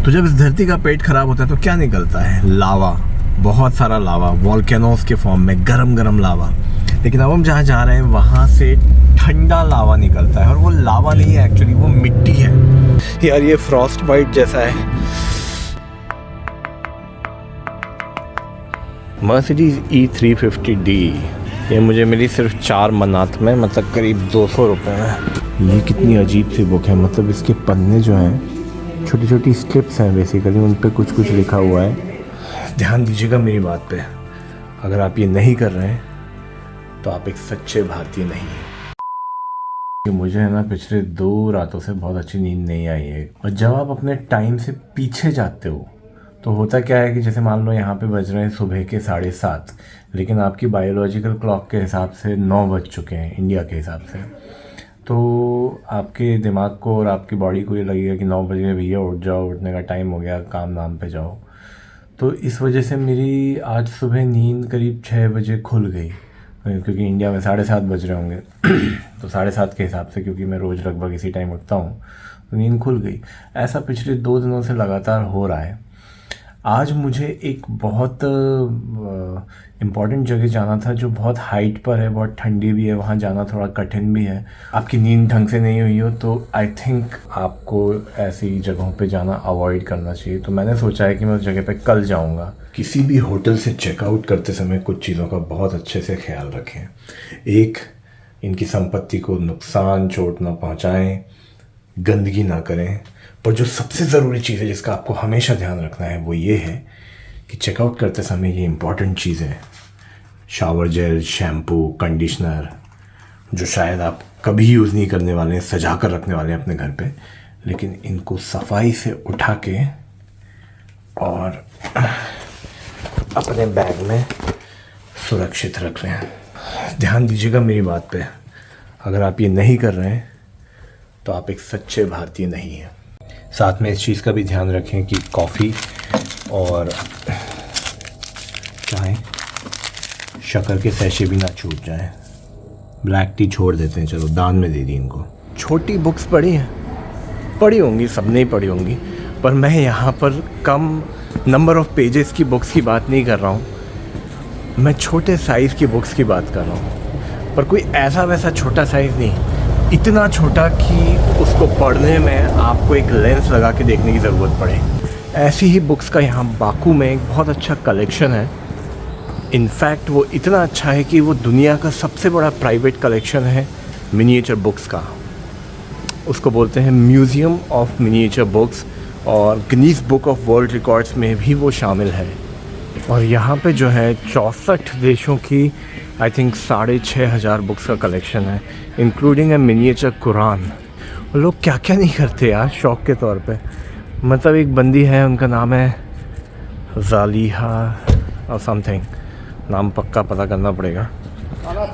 तो जब इस धरती का पेट खराब होता है तो क्या निकलता है? लावा, बहुत सारा लावा, वॉल्केनोस के फॉर्म में गरम गरम लावा। लेकिन अब हम जहाँ जा रहे हैं वहाँ से ठंडा लावा निकलता है, और वो लावा नहीं है एक्चुअली, वो मिट्टी है यार। ये फ्रॉस्ट बाइट जैसा है। मर्सिडीज E350D ये मुझे मिली सिर्फ 4 मनात में, मतलब करीब 200 रुपये में। ये कितनी अजीब सी बुक है, मतलब इसके पन्ने जो हैं छोटी छोटी स्ट्रिप्स हैं बेसिकली, उन पे कुछ कुछ लिखा हुआ है। ध्यान दीजिएगा मेरी बात पे, अगर आप ये नहीं कर रहे हैं तो आप एक सच्चे भारतीय नहीं हैं। कि मुझे है ना पिछले 2 रातों से बहुत अच्छी नींद नहीं आई है। और जब आप अपने टाइम से पीछे जाते हो तो होता क्या है कि जैसे मान लो यहाँ पे बज रहे हैं सुबह के 7:30, लेकिन आपकी बायोलॉजिकल क्लॉक के हिसाब से 9 बज चुके हैं इंडिया के हिसाब से। तो आपके दिमाग को और आपकी बॉडी को ये लगेगा कि 9 बजे भैया उठ जाओ, उठने का टाइम हो गया, काम नाम पे जाओ। तो इस वजह से मेरी आज सुबह नींद करीब 6 बजे खुल गई, क्योंकि इंडिया में 7:30 बज रहे होंगे तो 7:30 के हिसाब से, क्योंकि मैं रोज़ लगभग इसी टाइम उठता हूँ, तो नींद खुल गई। ऐसा पिछले 2 दिनों से लगातार हो रहा है। आज मुझे एक बहुत इम्पॉर्टेंट जगह जाना था जो बहुत हाइट पर है, बहुत ठंडी भी है, वहाँ जाना थोड़ा कठिन भी है। आपकी नींद ढंग से नहीं हुई हो तो आई थिंक आपको ऐसी जगहों पे जाना अवॉइड करना चाहिए। तो मैंने सोचा है कि मैं उस जगह पे कल जाऊँगा। किसी भी होटल से चेकआउट करते समय कुछ चीज़ों का बहुत अच्छे से ख्याल रखें। एक, इनकी संपत्ति को नुकसान चोट ना पहुँचाएँ, गंदगी ना करें। पर जो सबसे ज़रूरी चीज़ है जिसका आपको हमेशा ध्यान रखना है वो ये है कि चेकआउट करते समय ये इम्पॉर्टेंट चीज़ें, शावर जेल, शैम्पू, कंडीशनर, जो शायद आप कभी यूज़ नहीं करने वाले हैं, सजा कर रखने वाले हैं अपने घर पे, लेकिन इनको सफाई से उठा के और अपने बैग में सुरक्षित रख लें। ध्यान दीजिएगा मेरी बात पे, अगर आप ये नहीं कर रहे हैं तो आप एक सच्चे भारतीय नहीं हैं। साथ में इस चीज़ का भी ध्यान रखें कि कॉफ़ी और चाय, शक्कर के सैशे भी ना छूट जाएं। ब्लैक टी छोड़ देते हैं, चलो दान में दे दी इनको। छोटी बुक्स पढ़ी हैं, पढ़ी होंगी, सबने ही पढ़ी होंगी, पर मैं यहाँ पर कम नंबर ऑफ़ पेजेस की बुक्स की बात नहीं कर रहा हूँ, मैं छोटे साइज़ की बुक्स की बात कर रहा हूँ। पर कोई ऐसा वैसा छोटा साइज़ नहीं, इतना छोटा कि उसको पढ़ने में आपको एक लेंस लगा के देखने की ज़रूरत पड़े। ऐसी ही बुक्स का यहाँ बाकू में एक बहुत अच्छा कलेक्शन है। इनफैक्ट वो इतना अच्छा है कि वो दुनिया का सबसे बड़ा प्राइवेट कलेक्शन है मिनिएचर बुक्स का। उसको बोलते हैं म्यूज़ियम ऑफ मिनिएचर बुक्स, और Guinness book of world records में भी वो शामिल है। और यहाँ पे जो है 64 देशों की आई थिंक 6,500 बुक्स का कलेक्शन है, इंक्लूडिंग ए मिनिएचर कुरान। लोग क्या क्या नहीं करते यार शौक़ के तौर पे। मतलब एक बंदी है, उनका नाम है ज़ालिहा और समथिंग, नाम पक्का पता करना पड़ेगा।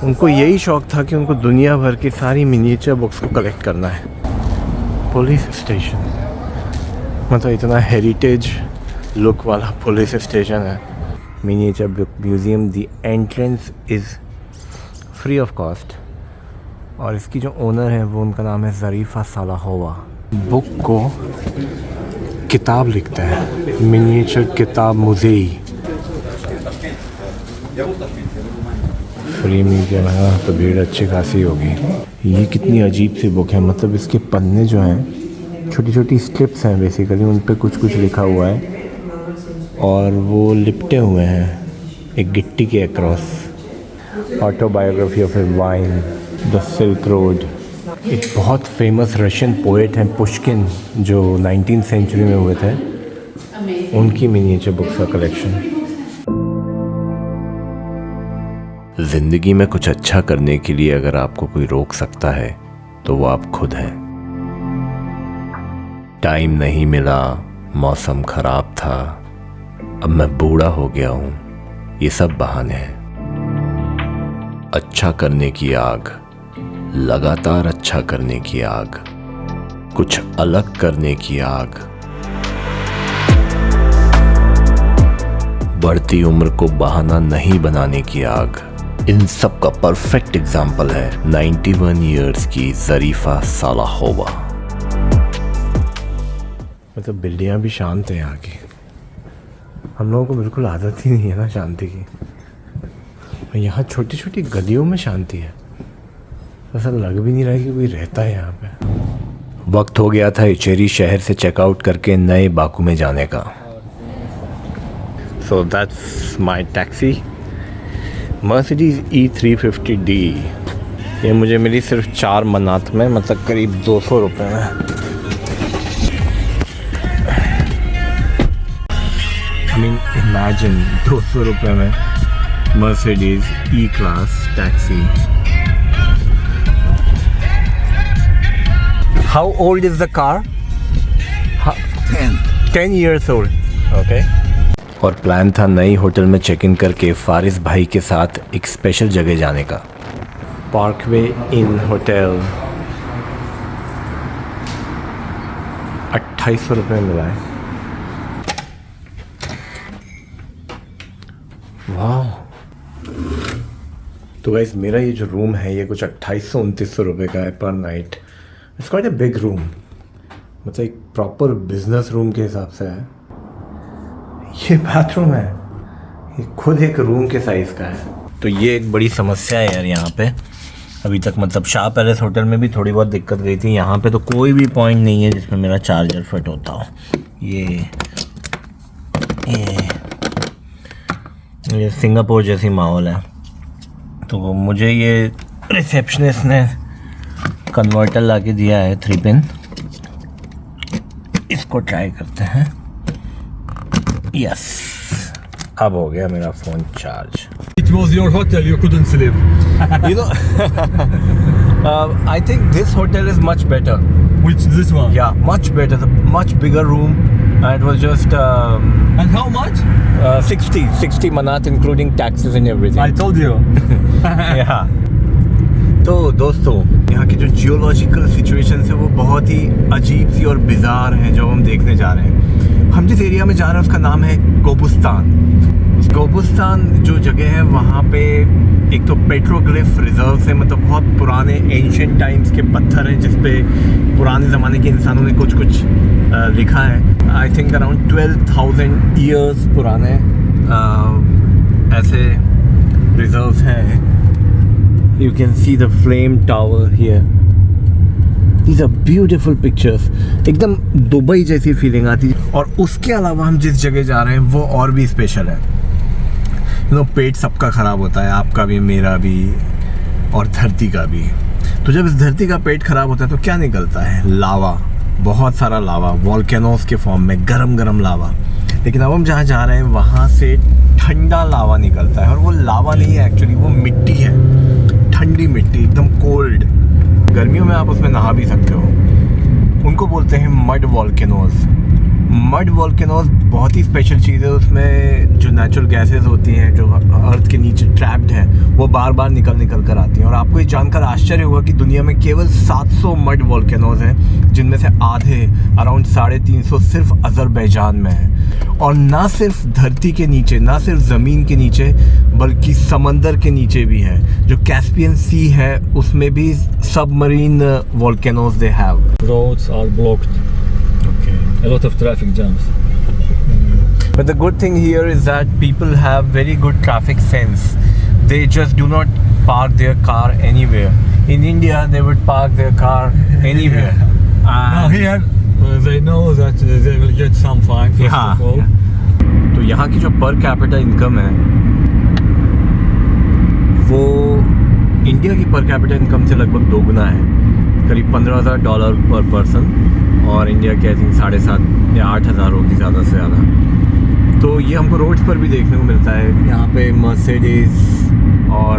उनको यही शौक़ था कि उनको दुनिया भर की सारी मिनिएचर बुक्स को कलेक्ट करना है। पुलिस स्टेशन, मतलब इतना हेरिटेज लुक वाला पुलिस स्टेशन है। Miniature book museum, the entrance is free of cost, और इसकी जो ओनर है वो, उनका नाम है ज़रीफ़ा सालाहोवा। बुक को किताब लिखते हैं, मिनिएचर किताब मुज़ेई, फ्री म्यूज़ियम है तो भीड़ अच्छी खासी होगी। ये कितनी अजीब सी बुक है, मतलब इसके पन्ने जो हैं छोटी छोटी स्ट्रिप्स हैं बेसिकली, उन पे कुछ कुछ लिखा हुआ है और वो लिपटे हुए हैं एक गिट्टी के across. Autobiography of A wine, the silk road. एक बहुत फेमस रशियन पोएट हैं पुष्किन, जो 19वीं सेंचुरी में हुए थे, उनकी मिनिएचर बुक्स का कलेक्शन। जिंदगी में कुछ अच्छा करने के लिए अगर आपको कोई रोक सकता है तो वो आप खुद हैं। टाइम नहीं मिला, मौसम खराब था, अब मैं बूढ़ा हो गया हूं, ये सब बहाने हैं। अच्छा करने की आग, लगातार अच्छा करने की आग, कुछ अलग करने की आग, बढ़ती उम्र को बहाना नहीं बनाने की आग, इन सब का परफेक्ट एग्जाम्पल है 91 इयर्स की ज़रीफ़ा सालाहोवा। मतलब बिल्डिंगां भी शांत हैं यहाँ की। हम लोगों को बिल्कुल आदत ही नहीं है ना शांति की। यहाँ छोटी छोटी गलियों में शांति है, ऐसा लग भी नहीं रहा कि कोई रहता है यहाँ पे। वक्त हो गया था इचेरी शहर से चेकआउट करके नए बाकू में जाने का। So that's my taxi, Mercedes E350D। ये मुझे मिली सिर्फ 4 मनात में, मतलब करीब 200 रुपये में। I mean, imagine 200 रुपये में Mercedes E-Class taxi. How old is the car? 10 years old. Okay. और प्लान था नई होटल में चेक इन करके फारिस भाई के साथ एक स्पेशल जगह जाने का। पार्कवे इन होटल 2800 रुपये मिला है। वाह। तो गाइस मेरा ये जो रूम है ये कुछ 2800-2900 रुपये का है पर night. It's quite a big room, मतलब एक प्रॉपर बिजनेस रूम के हिसाब से है। ये बाथरूम है, ये खुद एक रूम के साइज़ का है। तो ये एक बड़ी समस्या है यार यहाँ पे अभी तक। मतलब शाह पैलेस होटल में भी थोड़ी बहुत दिक्कत गई थी, यहाँ पे तो कोई भी पॉइंट नहीं है जिसमें मेरा चार्जर फिट होता हो। ये सिंगापुर जैसी माहौल है। तो मुझे ये रिसेप्शनिस्ट ने कन्वर्टर ला के दिया है 3 पिन। इसको ट्राई करते हैं। यस, अब हो गया मेरा phone charge. It was your hotel, you couldn't sleep. You know, I think this hotel is much better. Which, this one? Yeah, much better. The much bigger room. It was just And how much? 60 manat including taxes and everything. I told you. Yeah. तो दोस्तों यहाँ की जो geological situation है वो बहुत ही अजीब सी और बिज़ार हैं जो हम देखने जा रहे हैं। हम जिस एरिया में जा रहे हैं उसका नाम है गोबुस्तान। गोबुस्तान जो जगह है वहाँ पे एक तो पेट्रोग्लिफ रिजर्व है, मतलब बहुत पुराने एंशिएंट टाइम्स के पत्थर हैं जिस पे पुराने ज़माने के इंसानों ने कुछ लिखा है। आई थिंक अराउंड 12,000 ईयर्स पुराने ऐसे रिजर्व्स हैं। You can see the flame tower here. These are beautiful pictures. एकदम दुबई जैसी फीलिंग आती है। और उसके अलावा हम जिस जगह जा रहे हैं वो और भी स्पेशल है। पेट सबका ख़राब होता है, आपका भी, मेरा भी और धरती का भी। तो जब इस धरती का पेट ख़राब होता है तो क्या निकलता है? लावा, बहुत सारा लावा, वॉल्केनोस के फॉर्म में गरम लावा। लेकिन अब हम जहाँ जा रहे हैं वहाँ से ठंडा लावा निकलता है। और वो लावा नहीं है एक्चुअली, वो मिट्टी है, ठंडी मिट्टी, एकदम कोल्ड। गर्मियों में आप उसमें नहा भी सकते हो। उनको बोलते हैं मड वॉल्केनोज। मड वॉल्केनोज बहुत ही स्पेशल चीज़ है। उसमें जो नेचुरल गैसेस होती हैं जो अर्थ के नीचे ट्रैप्ड हैं वो बार बार निकल कर आती हैं। और आपको ये जानकर आश्चर्य होगा कि दुनिया में केवल 700 मड वॉल्केनोज हैं, जिनमें से आधे अराउंड 350 सिर्फ अज़रबैजान में हैं। और ना सिर्फ धरती के नीचे, ना सिर्फ ज़मीन के नीचे, बल्कि समंदर के नीचे भी है। जो कैस्पियन सी है उसमें भी submarine volcanoes they have. Roads are blocked. Okay. A lot of traffic jams. But the good thing here is that people have very good traffic sense. They just do not park their car anywhere. In India, they would park their car anywhere. Now here, they know that they will get some fine first of all. तो यहाँ की जो per capita income है वो India की per capita income से लगभग दोगुना है, करीब $15,000 पर पर्सन। और इंडिया की आई थिंक 7,500 या 8,000 होगी ज़्यादा से ज़्यादा। तो ये हमको रोड्स पर भी देखने को मिलता है। यहाँ पे मर्सिडीज़ और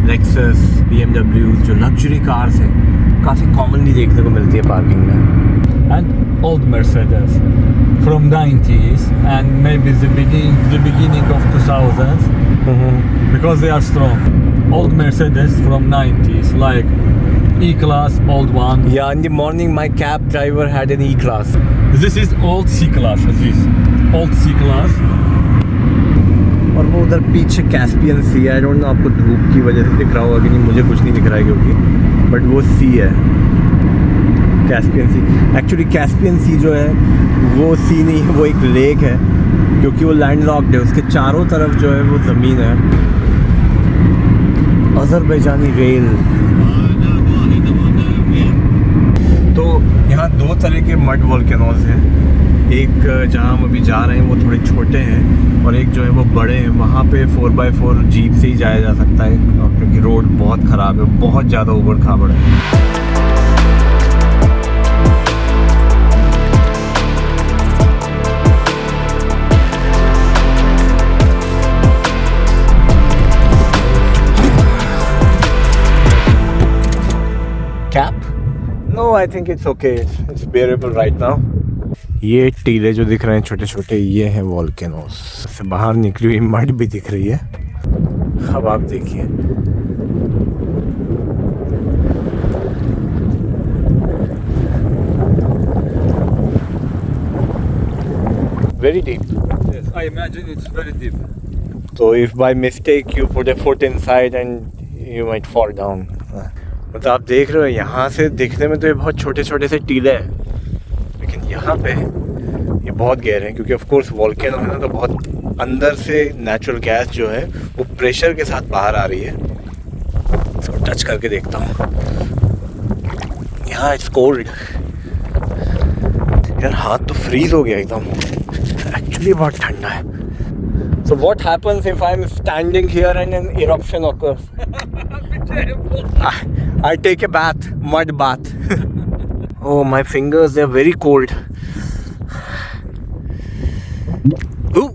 लेक्सस, BMW जो लग्जरी कार्स हैं काफ़ी कॉमनली देखने को मिलती है पार्किंग में। And old Mercedes from 90s and maybe the beginning of 2000s, because they are strong. Old Mercedes from 90s, like E-Class, old one. Yeah, in the morning my cab driver had an E-Class. This is old C-Class. This old C-Class. और वो उधर पीछे Caspian सी है। I don't know आपको धूप की वजह से दिख रहा होगा कि नहीं, मुझे कुछ नहीं दिख रहा है क्योंकि, बट वो सी है। कैस्पियन सी। एक्चुअली कैस्पियन सी जो है वो सी नहीं है, वो एक लेक है, क्योंकि वो लैंड लॉक्ड है। उसके चारों तरफ जो है वो ज़मीन है। Azerbaijani rail. तो यहाँ दो तरह के मड वोल्केनोज हैं। एक जहाँ हम अभी जा रहे हैं वो थोड़े छोटे हैं, और एक जो है वो बड़े हैं। वहाँ पे 4x4 जीप से ही जाया जा सकता है, क्योंकि रोड बहुत ख़राब है, बहुत ज़्यादा ऊबड़ खाबड़ है। Cap? No, I think it's okay, it's bearable right now. ये टीले जो दिख रहे हैं छोटे छोटे, ये हैं वोल्केनोस। से बाहर निकली हुई मड भी दिख रही है। अब आप देखिए, very deep. Yes, I imagine it's very deep. So if by mistake you put a foot inside and you might fall down. मतलब आप देख रहे हो यहाँ से देखने में तो ये बहुत छोटे छोटे से टीले हैं, लेकिन यहाँ पे ये बहुत गहरे हैं, क्योंकि ऑफ कोर्स वोल्केनो है ना, तो बहुत अंदर से नेचुरल गैस जो है वो प्रेशर के साथ बाहर आ रही है। इसको टच करके देखता हूँ। यहाँ इट्स कोल्ड यार, हाथ तो फ्रीज हो गया एकदम। एक्चुअली बहुत ठंडा है। So what happens if I'm standing here and an eruption occurs? I take a bath, mud bath. Oh, my fingers, they're very cold. Ooh.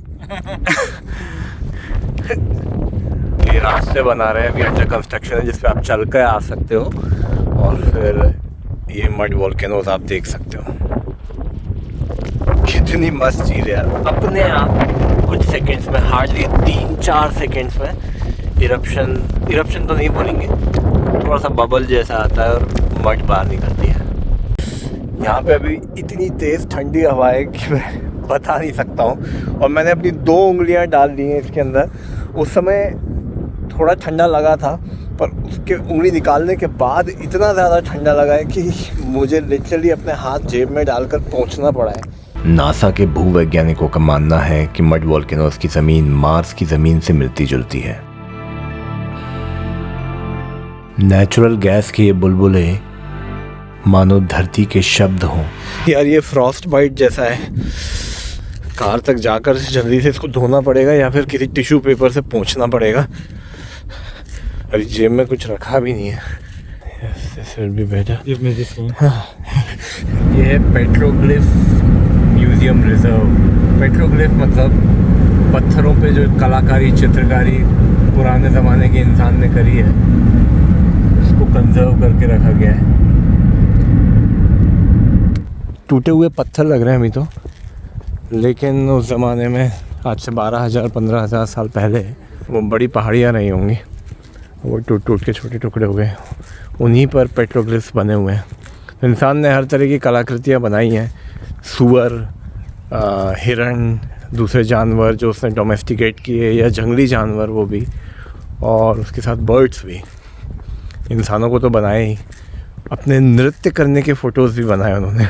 ये रास्ते बना रहे हैं अभी, अंडर कंस्ट्रक्शन है, जिसपे आप चल कर आ सकते हो, और फिर ये मड वोल्केनोज आप देख सकते हो। कितनी मस्त चीज़ है यार। अपने आप कुछ सेकंड्स में, हार्डली 3-4 सेकंड्स में इरप्शन तो नहीं बोलेंगे, थोड़ा सा बबल जैसा आता है और मड बाहर निकलती है। यहाँ पे अभी इतनी तेज़ ठंडी हवा है कि मैं बता नहीं सकता हूँ। और मैंने अपनी 2 उंगलियाँ डाल दी हैं इसके अंदर। उस समय थोड़ा ठंडा लगा था, पर उसके उंगली निकालने के बाद इतना ज़्यादा ठंडा लगा है कि मुझे लिटरली अपने हाथ जेब में डालकर पहुँचना पड़ा है। नासा के भूवैज्ञानिकों का मानना है कि मड वोल्केनोज की ज़मीन मार्स की ज़मीन से मिलती जुलती है। नेचुरल गैस के ये बुलबुले मानो धरती के शब्द हों। यार ये फ्रॉस्ट बाइट जैसा है। कार तक जाकर जल्दी से इसको धोना पड़ेगा, या फिर किसी टिश्यू पेपर से पोंछना पड़ेगा। अभी जेब में कुछ रखा भी नहीं है। Yes, this will be better. Give me this one. ये है पेट्रोग्लिफ म्यूजियम रिजर्व। पेट्रोग्लिफ मतलब पत्थरों पे जो कलाकारी, चित्रकारी पुराने ज़माने के इंसान ने करी है, उसको कंजर्व करके रखा गया है। टूटे हुए पत्थर लग रहे हैं अभी तो, लेकिन उस ज़माने में आज से 12,000-15,000 साल पहले वो बड़ी पहाड़ियाँ रही होंगी, वो टूट टूट के छोटे टुकड़े हो गए। उन्हीं पर पेट्रोग्लिफ्स बने हुए हैं। इंसान ने हर तरह की कलाकृतियाँ बनाई हैं। सूअर, हिरण, दूसरे जानवर जो उसने डोमेस्टिकेट किए, या जंगली जानवर वो भी, और उसके साथ बर्ड्स भी। इंसानों को तो बनाए ही, अपने नृत्य करने के फ़ोटोज़ भी बनाए उन्होंने।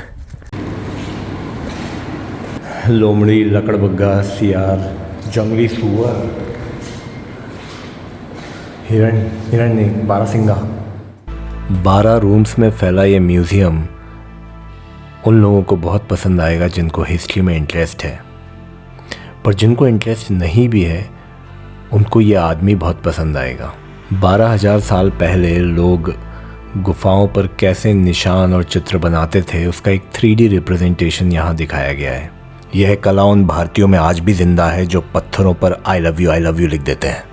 लोमड़ी, लकड़बग्गा, सियार, जंगली सूअर, हिरण नहीं, बारहसिंगा। 12 रूम्स में फैला ये म्यूज़ियम उन लोगों को बहुत पसंद आएगा जिनको हिस्ट्री में इंटरेस्ट है, पर जिनको इंटरेस्ट नहीं भी है उनको ये आदमी बहुत पसंद आएगा। 12,000 साल पहले लोग गुफाओं पर कैसे निशान और चित्र बनाते थे, उसका एक 3D रिप्रेजेंटेशन यहाँ दिखाया गया है। यह कला उन भारतीयों में आज भी जिंदा है जो पत्थरों पर आई लव यू लिख देते हैं।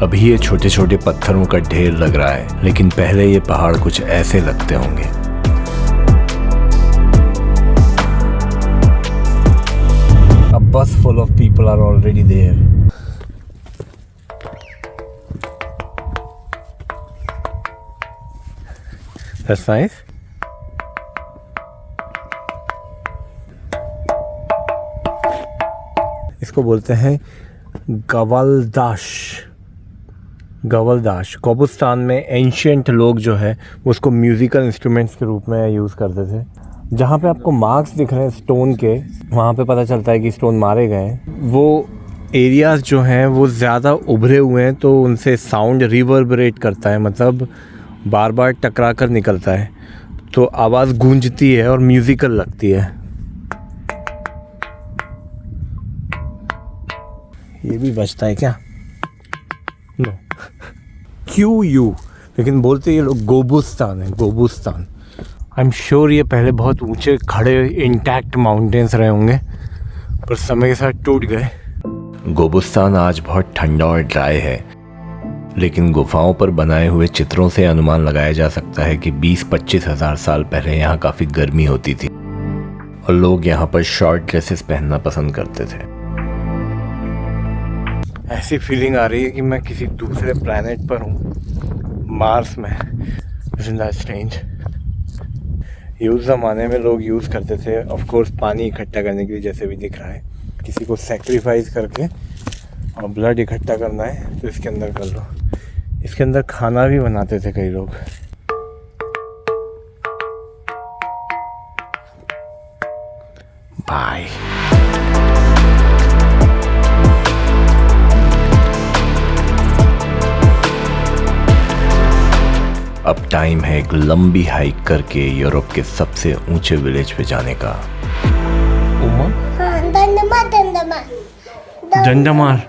अभी ये छोटे छोटे पत्थरों का ढेर लग रहा है, लेकिन पहले ये पहाड़ कुछ ऐसे लगते होंगे। A bus full of people are already there. That's nice. इसको बोलते हैं गवालदाश। गवलदाश कोबुस्तान में एंशियंट लोग जो है उसको म्यूज़िकल इंस्ट्रूमेंट्स के रूप में यूज़ करते थे। जहाँ पे आपको मार्क्स दिख रहे हैं स्टोन के, वहाँ पे पता चलता है कि स्टोन मारे गए हैं। वो एरियाज़ जो हैं वो ज़्यादा उभरे हुए हैं तो उनसे साउंड रिवर्बरेट करता है, मतलब बार बार टकरा कर निकलता है तो आवाज़ गूंजती है और म्यूज़िकल लगती है। ये भी बजता है क्या? नो QU, लेकिन बोलते ये लोग गोबुस्तान है, गोबुस्तान। आई एम श्योर ये पहले बहुत ऊंचे खड़े इंटैक्ट माउंटेन्स रहे होंगे पर समय के साथ टूट गए। गोबुस्तान आज बहुत ठंडा और ड्राई है, लेकिन गुफाओं पर बनाए हुए चित्रों से अनुमान लगाया जा सकता है कि 20-25 हज़ार साल पहले यहाँ काफ़ी गर्मी होती थी और लोग यहाँ पर शॉर्ट ड्रेसेस पहनना पसंद करते थे। ऐसी फीलिंग आ रही है कि मैं किसी दूसरे प्लैनेट पर हूँ, मार्स में। Isn't that strange? ये उस ज़माने में लोग यूज़ करते थे ऑफ कोर्स पानी इकट्ठा करने के लिए, जैसे भी दिख रहा है। किसी को सेक्रीफाइस करके और ब्लड इकट्ठा करना है तो इसके अंदर कर लो। इसके अंदर खाना भी बनाते थे कई लोग। बाय। अब टाइम है एक लंबी हाइक करके यूरोप के सबसे ऊंचे विलेज पे जाने का। उमा? हाँ, दंडमार डंडमार